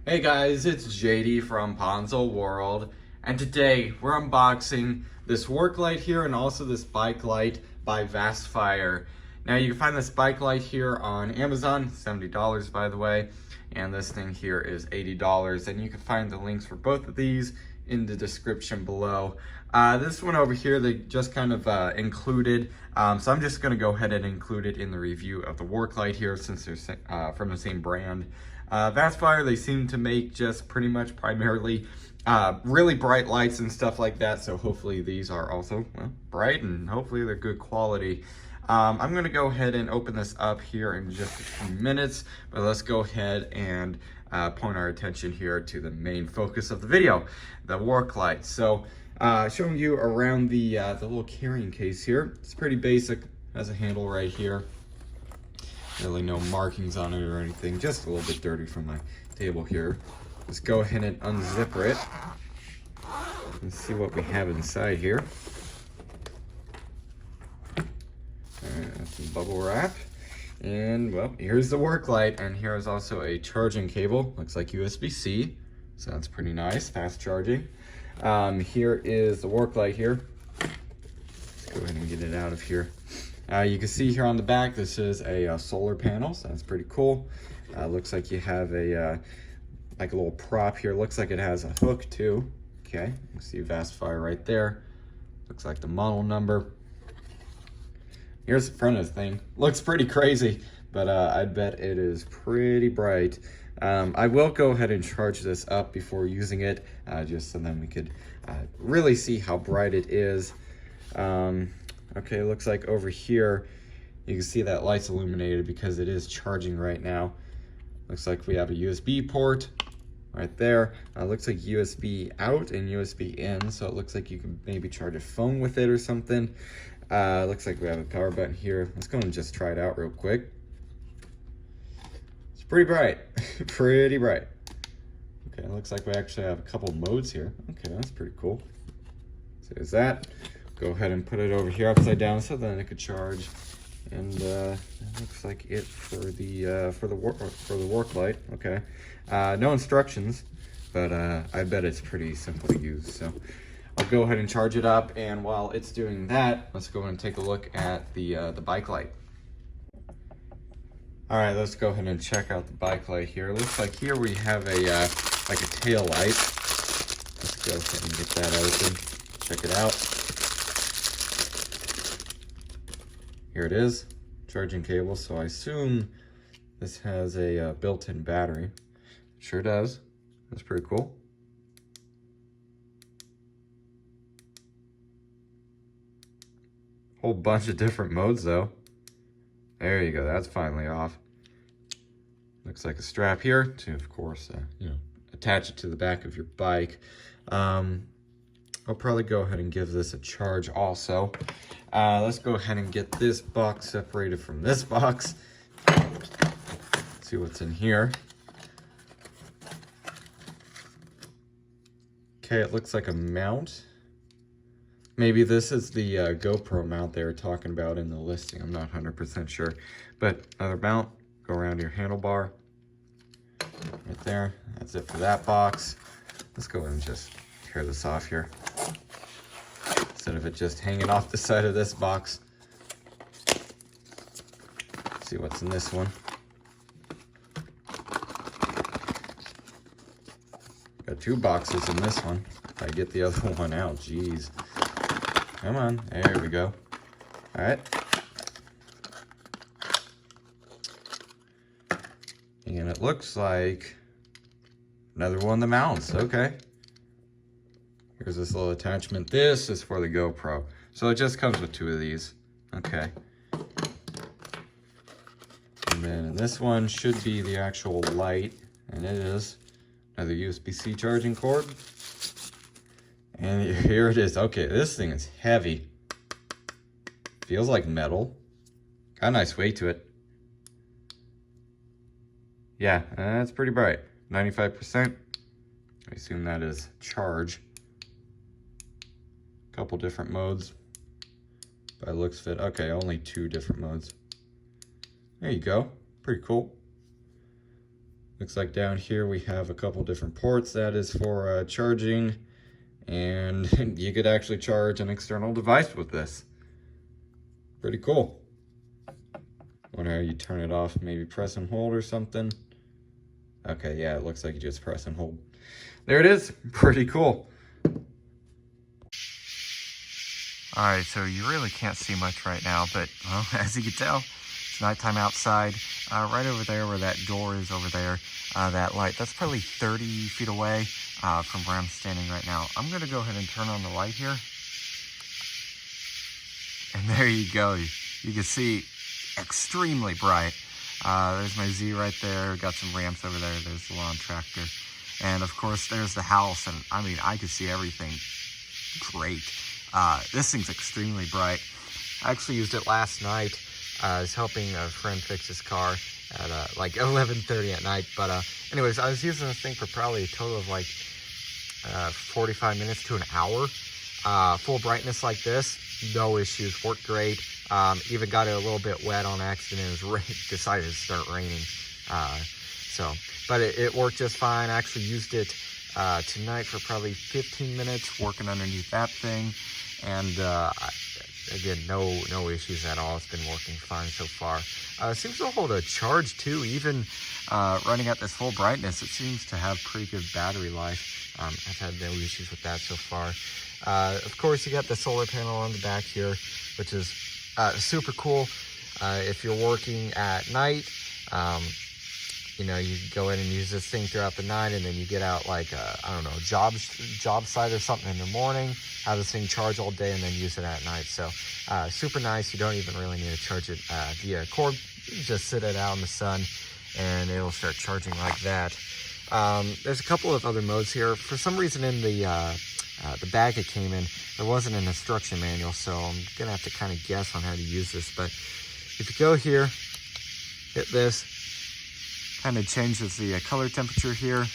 Hey guys, it's JD from Ponzo World, and today we're unboxing this work light here and also this bike light by Vastfire. Now you can find this bike light here on Amazon, $70 by the way, and this thing here is $80, and you can find the links for both of these in the description below. This one over here, they just kind of included, so I'm just going to go ahead and include it in the review of the work light here since they're from the same brand. Vastfire, they seem to make just pretty much primarily really bright lights and stuff like that, so hopefully these are also bright and hopefully they're good quality. I'm going to go ahead and open this up here in just a few minutes, but let's go ahead and point our attention here to the main focus of the video, the work light. So showing you around the little carrying case here. It's pretty basic, has a handle right here. Really no markings on it or anything, just a little bit dirty from my table here. Let's go ahead and unzip it and see what we have inside here. Some bubble wrap, and well, here's the work light, and here is also a charging cable. Looks like USB-C, so that's pretty nice, fast charging. Here is the work light here. Let's go ahead and get it out of here. You can see here on the back, this is a solar panel, so that's pretty cool. Looks like you have a like a little prop here. Looks like it has a hook too. Okay, you can see Vastfire right there. Looks like the model number. Here's the front of the thing. Looks pretty crazy, but I bet it is pretty bright. I will go ahead and charge this up before using it, just so then we could really see how bright it is. Okay, looks like over here, you can see that light's illuminated because it is charging right now. Looks like we have a USB port right there. Looks like USB out and USB in, so it looks like you can maybe charge a phone with it or something. Looks like we have a power button here. Let's go and just try it out real quick. It's pretty bright, pretty bright. Okay, looks like we actually have a couple modes here. Okay, that's pretty cool. So there's that. Go ahead and put it over here upside down so then it could charge. And that looks like it for the work light. Okay, no instructions, but I bet it's pretty simple to use. So I'll go ahead and charge it up, and while it's doing that, let's go and take a look at the bike light. All right, let's go ahead and check out the bike light here. Looks like here we have a like a tail light. Let's go ahead and get that open. Check it out. Here it is, charging cable. So I assume this has a built-in battery. Sure does. That's pretty cool. Whole bunch of different modes though. There you go, that's finally off. Looks like a strap here to, of course, attach it to the back of your bike. I'll probably go ahead and give this a charge also. Let's go ahead and get this box separated from this box. See what's in here. Okay, it looks like a mount. Maybe this is the GoPro mount they were talking about in the listing. I'm not 100% sure. But another mount, go around your handlebar. Right there. That's it for that box. Let's go ahead and just tear this off here. Instead of it just hanging off the side of this box. Let's see what's in this one. Got two boxes in this one. If I get the other one out, jeez. Come on, there we go. All right. And it looks like another one of the mounts, okay. Here's this little attachment. This is for the GoPro. So it just comes with two of these, okay. And then this one should be the actual light, and it is another USB-C charging cord. And here it is. Okay, this thing is heavy. Feels like metal. Got a nice weight to it. Yeah, that's pretty bright. 95%. I assume that is charge. Couple different modes. By looks fit. Okay, only 2 different modes. There you go. Pretty cool. Looks like down here we have a couple different ports. That is for charging, and you could actually charge an external device with this. Pretty cool. Wonder how you turn it off, maybe press and hold or something. Okay, yeah, it looks like you just press and hold. There it is, pretty cool. All right, so you really can't see much right now, but well, as you can tell, it's nighttime outside. Right over there where that door is over there, that light, that's probably 30 feet away from where I'm standing right now. I'm gonna go ahead and turn on the light here. And there you go. You can see extremely bright. There's my Z right there. Got some ramps over there. There's the lawn tractor. And of course, there's the house. And I mean, I could see everything great. This thing's extremely bright. I actually used it last night. I was helping a friend fix his car at like 11:30 at night. But anyways, I was using this thing for probably a total of like 45 minutes to an hour. Full brightness like this, no issues, worked great. Even got it a little bit wet on accident. It was decided to start raining. But it worked just fine. I actually used it tonight for probably 15 minutes working underneath that thing. And again, no issues at all. It's been working fine so far. It seems to hold a charge too, even running at this full brightness. It seems to have pretty good battery life. I've had no issues with that so far. Of course, you got the solar panel on the back here, which is super cool. If you're working at night, you know, you go in and use this thing throughout the night, and then you get out like I don't know, job site or something in the morning, have this thing charge all day, and then use it at night. So super nice. You don't even really need to charge it via cord. You just sit it out in the sun, and it'll start charging like that. There's a couple of other modes here. For some reason in the bag it came in, there wasn't an instruction manual, so I'm gonna have to kind of guess on how to use this. But if you go here, hit this, kind of changes the color temperature here.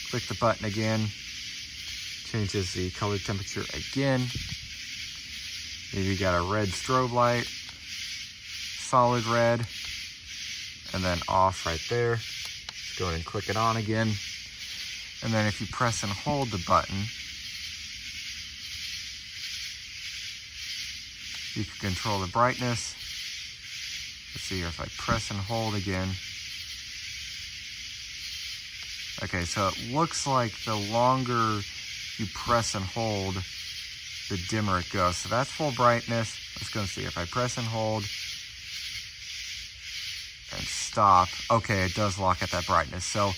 Click the button again, changes the color temperature again. Maybe you got a red strobe light, solid red, and then off right there. Go ahead and click it on again. And then if you press and hold the button, you can control the brightness. Let's see here, if I press and hold again. Okay, so it looks like the longer you press and hold, the dimmer it goes. So that's full brightness. Let's go and see. If I press and hold and stop, okay, it does lock at that brightness. So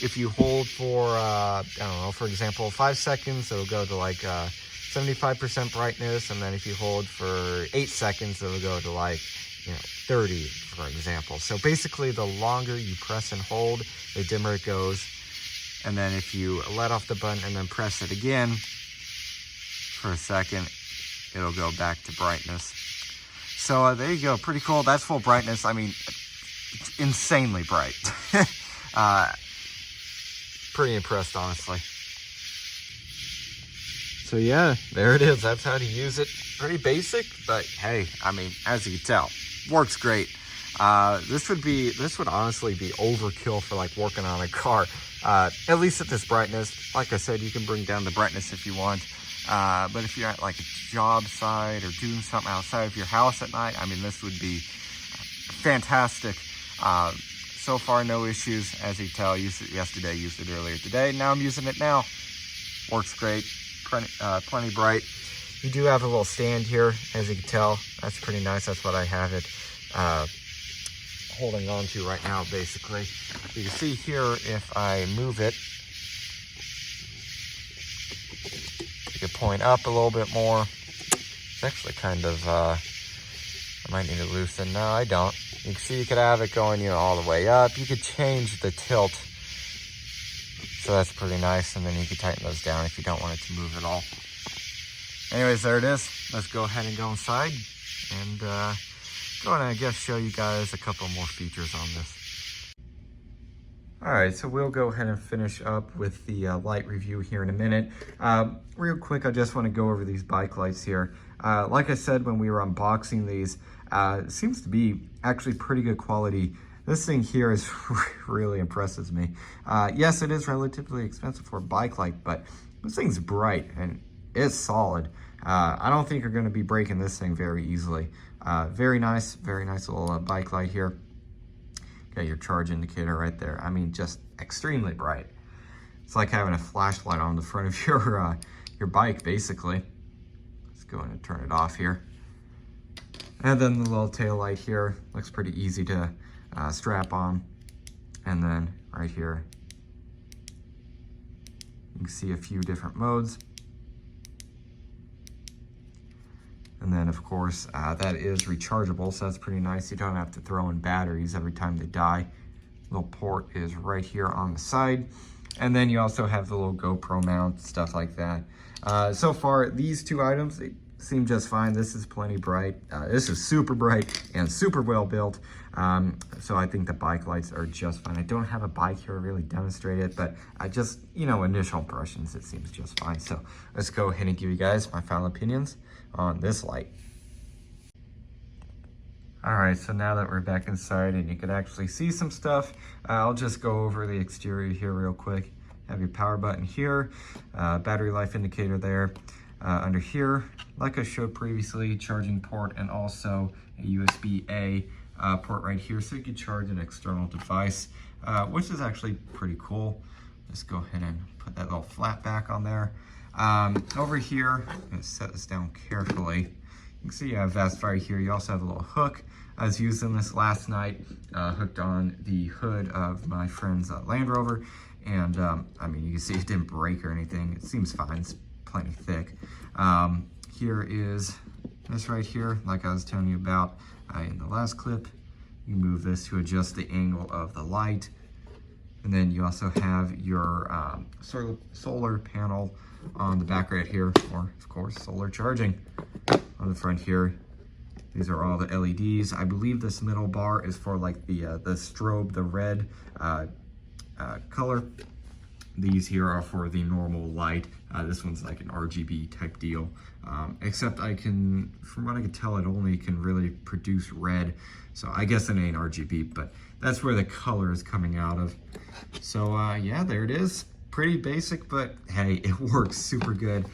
if you hold for, I don't know, for example, 5 seconds, it'll go to like 75% brightness. And then if you hold for 8 seconds, it'll go to like, 30, for example. So basically, the longer you press and hold, the dimmer it goes. And then if you let off the button and then press it again for a second, it'll go back to brightness. So there you go, pretty cool. That's full brightness. I mean, insanely bright. Pretty impressed, honestly. So yeah, there it is. That's how to use it. Pretty basic, but hey, I mean, as you can tell, works great. This would honestly be overkill for like working on a car. At least at this brightness. Like I said, you can bring down the brightness if you want. But if you're at like a job site or doing something outside of your house at night, I mean, this would be fantastic. So far, no issues. As you can tell, I used it yesterday, used it earlier today. Now I'm using it now. Works great. Plenty bright. You do have a little stand here, as you can tell. That's pretty nice. That's what I have it holding on to right now, basically. You can see here, if I move it, you can point up a little bit more. It's actually kind of, I might need to loosen. No, I don't. You can see you could have it going, all the way up. You could change the tilt. So that's pretty nice. And then you can tighten those down if you don't want it to move at all. Anyways, there it is. Let's go ahead and go inside and go and I guess show you guys a couple more features on this. All right, so we'll go ahead and finish up with the light review here in a minute. Real quick, I just want to go over these bike lights here. Like I said when we were unboxing these, it seems to be actually pretty good quality This thing here is really impresses me. Yes, it is relatively expensive for a bike light, but this thing's bright and it's solid. I don't think you're going to be breaking this thing very easily. Very nice little bike light here. Got your charge indicator right there. I mean, just extremely bright. It's like having a flashlight on the front of your bike, basically. Let's go ahead and turn it off here. And then the little tail light here looks pretty easy to strap on. And then right here, you can see a few different modes. And then of course, that is rechargeable, so that's pretty nice. You don't have to throw in batteries every time they die. Little port is right here on the side. And then you also have the little GoPro mount, stuff like that. So far, these two items, they seem just fine. This is plenty bright. This is super bright and super well built. So I think the bike lights are just fine. I don't have a bike here to really demonstrate it, but I just, initial impressions, it seems just fine. So let's go ahead and give you guys my final opinions on this light. All right, so now that we're back inside and you can actually see some stuff, I'll just go over the exterior here real quick. Have your power button here, battery life indicator there. Under here, like I showed previously, charging port and also a USB-A port right here, so you can charge an external device, which is actually pretty cool. Just go ahead and put that little flat back on there. Over here, I'm gonna set this down carefully. You can see you have Vastfire here. You also have a little hook. I was using this last night, hooked on the hood of my friend's Land Rover. And I mean, you can see it didn't break or anything. It seems fine, it's plenty thick. Here is this right here, like I was telling you about in the last clip. You move this to adjust the angle of the light. And then you also have your solar panel on the back right here, or of course, solar charging on the front here. These are all the LEDs. I believe this middle bar is for like the strobe, the red color. These here are for the normal light. This one's like an RGB type deal. Except from what I can tell, it only can really produce red. So I guess it ain't RGB, but that's where the color is coming out of. So yeah, there it is. Pretty basic, but hey, it works super good.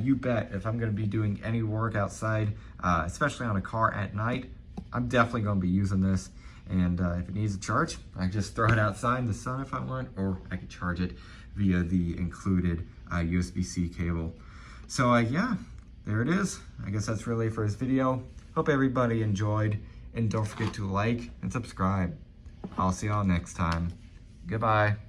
You bet if I'm gonna be doing any work outside, especially on a car at night, I'm definitely gonna be using this. And if it needs a charge, I just throw it outside in the sun if I want, or I can charge it via the included USB-C cable. So yeah, there it is. I guess that's really it for this video. Hope everybody enjoyed, and don't forget to like and subscribe. I'll see y'all next time. Goodbye.